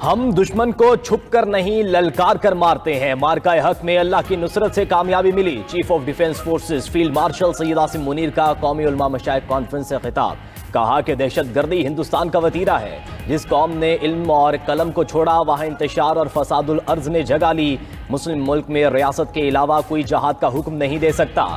हम दुश्मन को छुप कर नहीं ललकार कर मारते हैं। मार्का हक में अल्लाह की नुसरत से कामयाबी मिली। Chief of defence forces field marshal Syed Asim Munir का कौमी उलमा मशाइख कॉन्फ्रेंस से खिताब। कहा कि दहशतगर्दी हिंदुस्तान का वतीरा है। जिस कौम ने इल्म और कलम को छोड़ा वहां इंतशार और फसादुल अर्ज ने जगह ली। मुस्लिम मुल्क में रियासत के अलावा कोई जहाद का हुक्म नहीं दे सकता।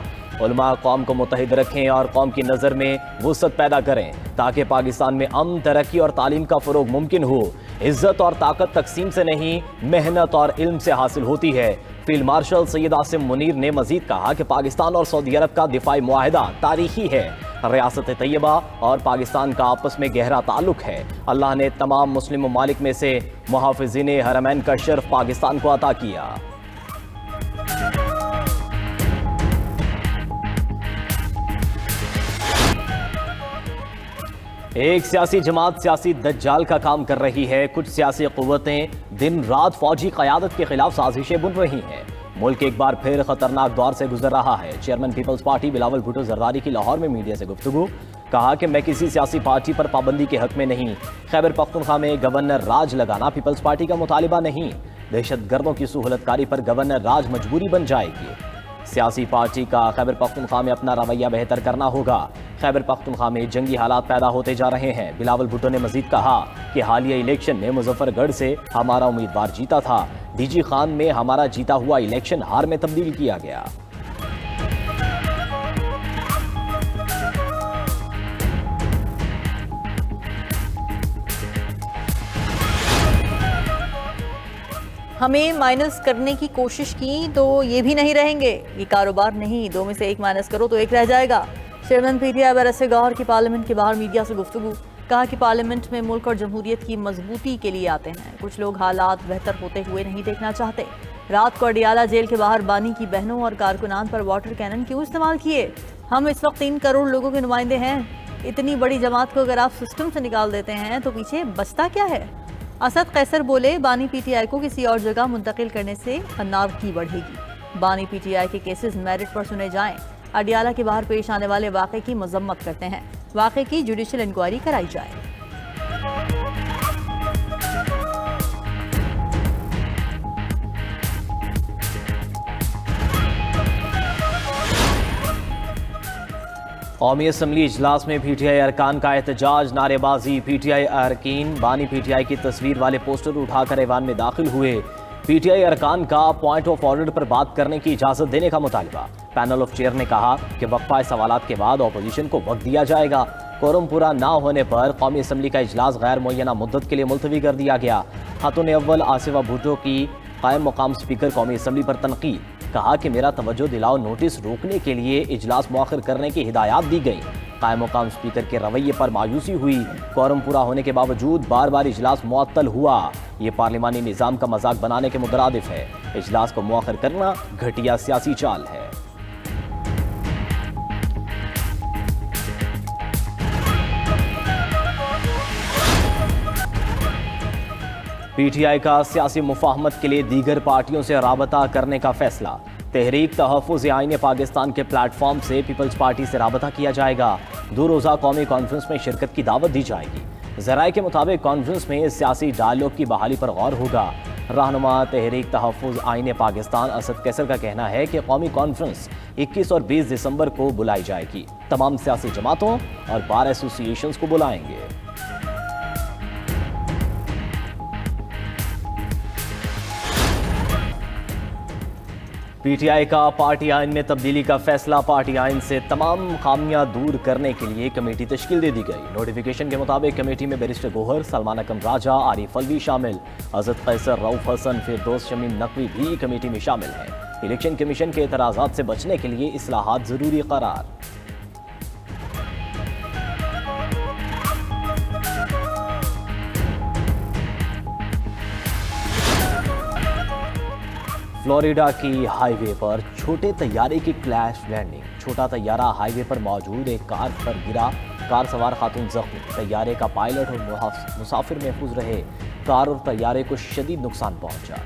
उलमा कौम को मुत्तहिद रखें और कौम की नज़र में वुसअत पैदा करें ताकि पाकिस्तान में अमन, तरक्की और तालीम का फ़रोग मुमकिन हो। इज्जत और ताकत तकसीम से नहीं, मेहनत और इल्म से हासिल होती है। फील्ड मार्शल सैयद आसिम मुनीर ने मजीद कहा कि पाकिस्तान और सऊदी अरब का दिफाई मुआहिदा तारीखी है। रियासत तैयबा और पाकिस्तान का आपस में गहरा ताल्लुक है। अल्लाह ने तमाम मुस्लिम ममालिक में से मुहाफ़िज़ीन हरमैन का शर्फ पाकिस्तान को अता किया। एक सियासी जमात सियासी दज्जाल का काम कर रही है। कुछ सियासी क़ुव्वतें दिन रात फौजी क़यादत के खिलाफ साजिशें बुन रही हैं। मुल्क एक बार फिर खतरनाक दौर से गुजर रहा है। Chairman People's Party Bilawal Bhutto Zardari की लाहौर में मीडिया से गुफ्तगू। कहा कि मैं किसी सियासी पार्टी पर पाबंदी के हक में नहीं। खैबर पख्तूनख्वा में गवर्नर राज लगाना पीपल्स पार्टी का मुतालिबा नहीं। दहशतगर्दों की सहूलतकारी पर गवर्नर राज मजबूरी बन जाएगी। सियासी पार्टी का खैबर पख्तूनख्वा में अपना रवैया बेहतर करना होगा। खैबर पख्तूनख्वा में जंगी हालात पैदा होते जा रहे हैं। बिलावल भुट्टो ने मजीद कहा कि हालिया इलेक्शन में मुजफ्फरगढ़ से हमारा उम्मीदवार जीता था। डीजी खान में हमारा जीता हुआ इलेक्शन हार में तब्दील किया गया। हमें माइनस करने की कोशिश की तो ये भी नहीं रहेंगे। ये कारोबार नहीं, दो में से एक माइनस करो तो एक रह जाएगा। चेयरमैन पीटीआई बरसे गौहर की पार्लियामेंट के बाहर मीडिया से गुफ्तगू। कहा कि पार्लियामेंट में मुल्क और जमहूरियत की मजबूती के लिए आते हैं। कुछ लोग हालात बेहतर होते हुए नहीं देखना चाहते। रात को अडियाला जेल के बाहर बानी की बहनों और कारकुनान पर वाटर कैनन क्यों इस्तेमाल किए? हम इस वक्त 3 करोड़ लोगों के नुमाइंदे हैं। इतनी बड़ी जमात को अगर आप सिस्टम से निकाल देते हैं तो पीछे बचता क्या है? असद कैसर बोले बानी पीटीआई को किसी और जगह मुंतकिल करने से अनारकी बढ़ेगी। बानी पीटीआई के केसेस मेरिट पर सुने जाएं। अडियाला के बाहर पेश आने वाले वाक़े की मजम्मत करते हैं। वाक़े की जुडिशल इंक्वायरी कराई जाए। कौमी असम्बली इजलास में पीटीआई अरकान का एहतजाज, नारेबाजी। पीटीआई अरकान बानी पीटीआई की तस्वीर वाले पोस्टर उठाकर ऐवान में दाखिल हुए। पीटीआई अरकान का पॉइंट ऑफ ऑर्डर पर बात करने की इजाजत देने का मुतालबा। पैनल ऑफ चेयर ने कहा कि वक्फा सवालात के बाद अपोजिशन को वक्त दिया जाएगा। कोरम पूरा ना होने पर कौमी असम्बली का इजलास गैर मुअय्यना मुद्दत के लिए मुलतवी कर दिया गया। खातून अव्वल आसिफा भुट्टो की कायम मकाम स्पीकर कौमी असम्बली पर तनकीद। कहा कि मेरा तवज्जो दिलाओ नोटिस रोकने के लिए इजलास मुअख्खर करने की हिदायत दी गई। कायम मकाम स्पीकर के रवैये पर मायूसी हुई। कोरम पूरा होने के बावजूद बार बार इजलास मुअत्तल हुआ। ये पार्लिमानी निज़ाम का मजाक बनाने के मुतरादिफ है। इजलास को मुअख्खर करना घटिया सियासी चाल है। पीटीआई का सियासी मुफाहमत के लिए दीगर पार्टियों से राबता करने का फैसला। तहरीक तहफ़्फ़ुज़ आईन पाकिस्तान के प्लेटफॉर्म से पीपल्स पार्टी से राबता किया जाएगा। 2 रोज़ा कौमी कॉन्फ्रेंस में शिरकत की दावत दी जाएगी। ज़राए के मुताबिक कॉन्फ्रेंस में सियासी डायलॉग की बहाली पर गौर होगा। रहनुमा तहरीक तहफ़्फ़ुज़ आईन पाकिस्तान असद कैसर का कहना है कि कौमी कॉन्फ्रेंस 21 और 20 दिसंबर को बुलाई जाएगी। तमाम सियासी जमातों और बार एसोसिएशंस को बुलाएंगे। पीटीआई का पार्टी आइन में तब्दीली का फैसला। पार्टी आइन से तमाम खामियां दूर करने के लिए कमेटी तश्कील दे दी गई। नोटिफिकेशन के मुताबिक कमेटी में बैरिस्टर गोहर, सलमान अकम राजा, आरिफ अलवी शामिल। असद कैसर, रऊफ हसन, फिरदौस शमीम नकवी भी कमेटी में शामिल हैं। इलेक्शन कमीशन के एतराज़ात से बचने के लिए इस्लाहात जरूरी करार। फ्लोरिडा की हाईवे पर छोटे तैयारे की क्रैश लैंडिंग। छोटा तैयारा हाईवे पर मौजूद एक कार पर गिरा। कार सवार खातून जख्मी। तैयारे का पायलट और मुसाफिर महफूज रहे। कार और तैयारे को शदीद नुकसान पहुंचा।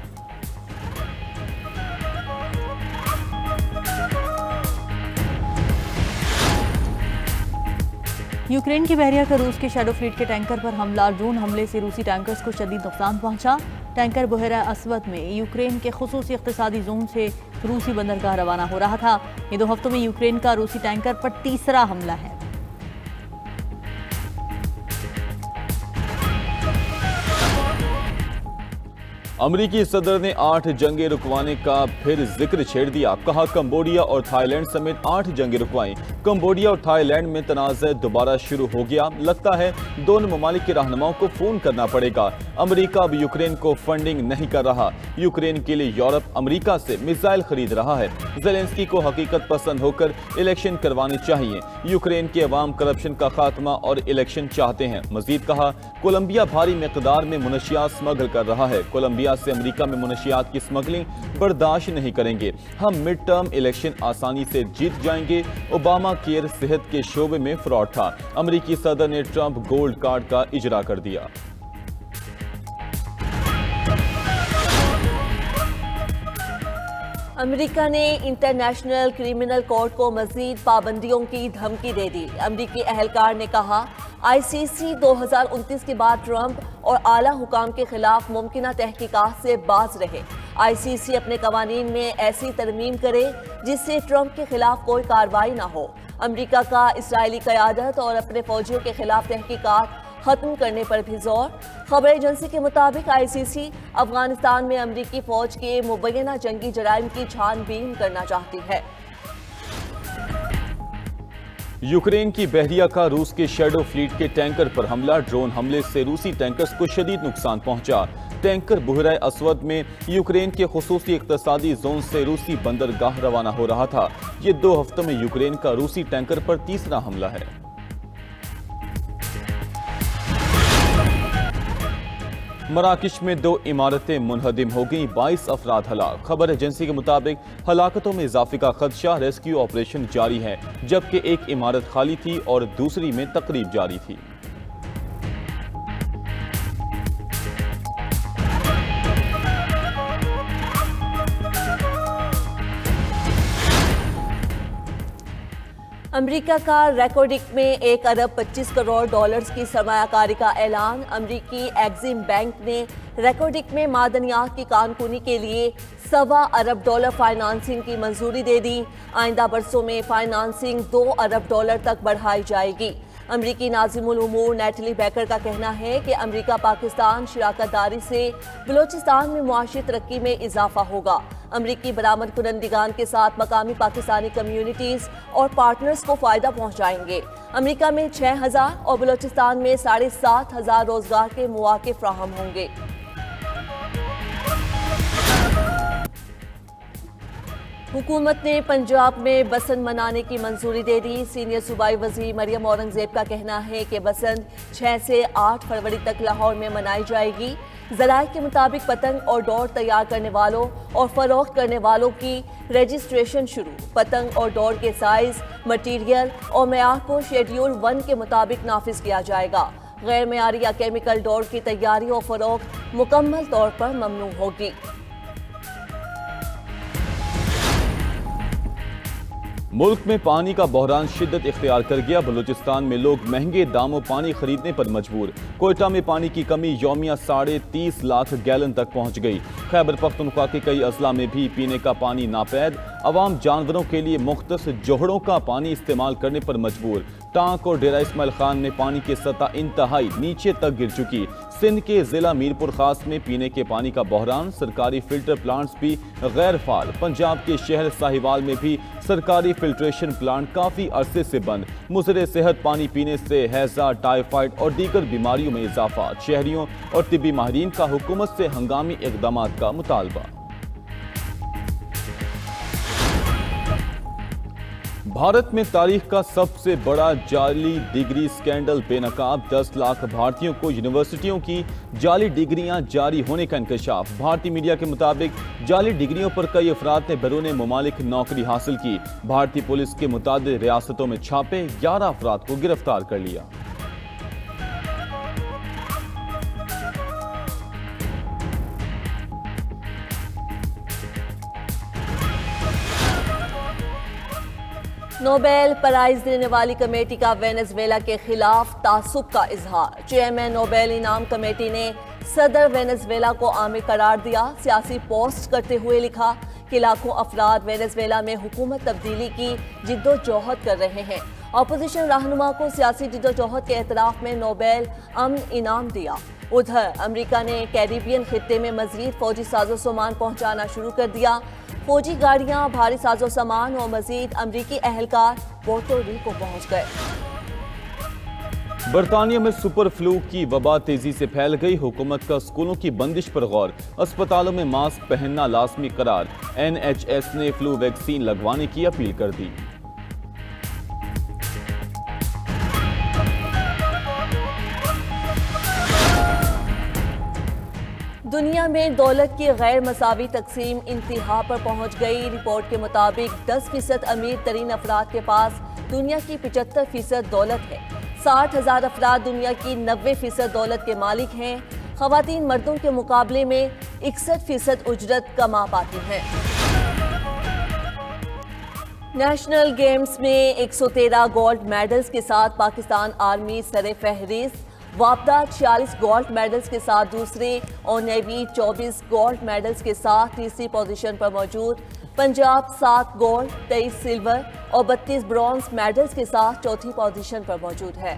यूक्रेन की बहरिया का रूस के शैडो फ्लीट के टैंकर पर हमला। ड्रोन हमले से रूसी टैंकर्स को शदीद नुकसान पहुंचा। टैंकर बहरा असवद में यूक्रेन के खुसूसी इख्तिसादी जोन से रूसी बंदरगाह रवाना हो रहा था। ये 2 हफ्तों में यूक्रेन का रूसी टैंकर पर तीसरा हमला है। अमरीकी सदर ने 8 जंगें रुकवाने का फिर जिक्र छेड़ दिया। कहा कंबोडिया और थाईलैंड समेत 8 जंगें रुकवाई। कंबोडिया और थाईलैंड में तनाज़ा दोबारा शुरू हो गया। लगता है दोनों ममालिक के रहनुमाओं को फोन करना पड़ेगा। अमरीका अब यूक्रेन को फंडिंग नहीं कर रहा। यूक्रेन के लिए यूरोप अमरीका से मिसाइल खरीद रहा है। ज़ेलेंस्की को हकीकत पसंद होकर इलेक्शन करवाने चाहिए। यूक्रेन के अवाम करप्शन का खात्मा और इलेक्शन चाहते हैं। मजीद कहा कोलंबिया भारी मिकदार में मुनशियात स्मगल कर रहा है। कोलंबिया से अमेरिका में मुनशियात की स्मगलिंग बर्दाश्त नहीं करेंगे। हम मिड टर्म इलेक्शन आसानी से जीत जाएंगे। ओबामा केयर सेहत के शोबे में फ्रॉड था। अमेरिकी सदर ने ट्रंप गोल्ड कार्ड का इजरा कर दिया। अमेरिका ने इंटरनेशनल क्रिमिनल कोर्ट को मजीद पाबंदियों की धमकी दे दी। अमेरिकी एहलकार ने कहा आईसीसी 2029 के बाद ट्रंप और आला हुकाम के खिलाफ मुमकिन तहकीकात से बाज रहे। आईसीसी अपने कवानीन में ऐसी तरमीम करे जिससे ट्रंप के खिलाफ कोई कार्रवाई ना हो। अमेरिका का इसराइली क़यादत और अपने फौजियों के खिलाफ तहकीकात खत्म करने पर भी जोर। खबर एजेंसी के मुताबिक आईसीसी अफगानिस्तान में अमेरिकी फौज के मुबैना जंगी जराइम की छानबीन करना चाहती है। यूक्रेन की बहरिया का रूस के शैडो फ्लीट के टैंकर पर हमला। ड्रोन हमले से रूसी टैंकर्स को शदीद नुकसान पहुंचा। टैंकर बहरा असवद में यूक्रेन के खुसूसी इक्तसादी जोन से रूसी बंदरगाह रवाना हो रहा था। ये 2 हफ्तों में यूक्रेन का रूसी टैंकर पर तीसरा हमला है। मराकश में 2 इमारतें मुनहदिम हो गईं। 22 अफराद हलाक। खबर एजेंसी के मुताबिक हलाकतों में इजाफे का खदशा। रेस्क्यू ऑपरेशन जारी है, जबकि एक इमारत खाली थी और दूसरी में तकरीब जारी थी। अमेरिका का रेकॉर्डिक में 1 अरब 25 करोड़ डॉलर्स की सरमायाकारी का ऐलान। अमेरिकी एक्सिम बैंक ने रेकॉर्डिक में मादनियात की कानूनी के लिए $1.25 अरब फाइनेंसिंग की मंजूरी दे दी। आइंदा बरसों में फाइनेंसिंग $2 अरब तक बढ़ाई जाएगी। अमरीकी नाज़िमुल उमूर नेटली बैकर का कहना है कि अमरीका पाकिस्तान शराकतदारी से बलोचिस्तान में मुआशी तरक्की में इजाफा होगा। अमरीकी बरामद कुनंदिगान के साथ मकामी पाकिस्तानी कम्युनिटीज़ और पार्टनर्स को फ़ायदा पहुँचाएंगे। अमरीका में 6,000 और बलोचिस्तान में 7,500 रोजगार के मौके फ्राहम होंगे। हुकूमत ने पंजाब में बसंत मनाने की मंजूरी दे दी। सीनियर सूबाई वज़ीर मरियम औरंगजेब का कहना है कि बसंत 6 से 8 फरवरी तक लाहौर में मनाई जाएगी। ज़राए के मुताबिक पतंग और डोर तैयार करने वालों और फरोख्त करने वालों की रजिस्ट्रेशन शुरू। पतंग और डोर के साइज, मटीरियल और मेयार को शेड्यूल 1 के मुताबिक नाफिज किया जाएगा। गैर मेयारी या केमिकल डोर की तैयारी और फरोख्त मुकम्मल तौर पर ममनू होगी। मुल्क में पानी का बहरान शिद्दत इख्तियार कर गया। बलूचिस्तान में लोग महंगे दामों पानी खरीदने पर मजबूर। कोयटा में पानी की कमी यौमिया 30.5 लाख गैलन तक पहुंच गई। खैबर पख्तूनख्वा के कई अजला में भी पीने का पानी नापैद। अवाम जानवरों के लिए मुख्तस जोहड़ों का पानी इस्तेमाल करने पर मजबूर। टांक और डेरा इस्माइल खान में पानी की सतह इंतहाई नीचे तक गिर चुकी। सिंध के जिला मीरपुर खास में पीने के पानी का बहरान। सरकारी फिल्टर प्लांट्स भी गैर फाल। पंजाब के शहर साहिवाल में भी सरकारी फिल्ट्रेशन प्लांट काफी अरसे से बंद। मुज़र सेहत पानी पीने से हैजा, टाइफाइड और दीगर बीमारियों में इजाफा। शहरियों और तिब्बी माहिरीन का हुकूमत से हंगामी इक़दामात का मुतालबा। भारत में तारीख का सबसे बड़ा जाली डिग्री स्कैंडल बेनकाब। 10 लाख भारतीयों को यूनिवर्सिटियों की जाली डिग्रियां जारी होने का इंकशाफ। भारतीय मीडिया के मुताबिक जाली डिग्रियों पर कई अफराद ने बैरून मुमालिक नौकरी हासिल की। भारतीय पुलिस के मुताबिक रियासतों में छापे 11 अफराद को गिरफ्तार कर लिया। नोबेल प्राइज देने वाली कमेटी का वेनेजुएला के खिलाफ तासुब का इजहार। चेयरमैन नोबेल इनाम कमेटी ने सदर वेनेजुएला को आमिर करार दिया। सियासी पोस्ट करते हुए लिखा कि लाखों अफराद वेनेजुएला में हुकूमत तब्दीली की जिद्दोजहद कर रहे हैं। अपोजिशन रहनुमा को सियासी जिद्दोजहद के एतराफ में नोबेल अमन इनाम दिया। उधर अमेरिका ने कैरिबियन खित्ते में मजीद फौजी साजो सामान पहुंचाना शुरू कर दिया। फौजी गाड़ियां, भारी साजो सामान और मजीद अमरीकी अहलकार पोर्टो रिको पहुंच गए। बरतानिया में सुपर फ्लू की वबा तेजी से फैल गई। हुकूमत का स्कूलों की बंदिश पर गौर, अस्पतालों में मास्क पहनना लाजमी करार। NHS ने फ्लू वैक्सीन लगवाने की अपील कर दी। दुनिया में दौलत की गैर मसावी तकसीम इंतहा पर पहुंच गई। रिपोर्ट के मुताबिक 10% अमीर तरीन अफराद के पास दुनिया की 75% दौलत है। 60,000 अफराद दुनिया की 90% दौलत के मालिक हैं। खवातीन मर्दों के मुकाबले में 61% उजरत कमा पाती हैं। नेशनल गेम्स में 113 गोल्ड मेडल्स के साथ पाकिस्तान आर्मी सरे फहरिस्त। वापदा 46 गोल्ड मेडल्स के साथ दूसरे और नेवी 24 गोल्ड मेडल्स के साथ तीसरी पोजीशन पर मौजूद। पंजाब 7 गोल्ड, 23 सिल्वर और 32 ब्रॉन्ज मेडल्स के साथ चौथी पोजीशन पर मौजूद है।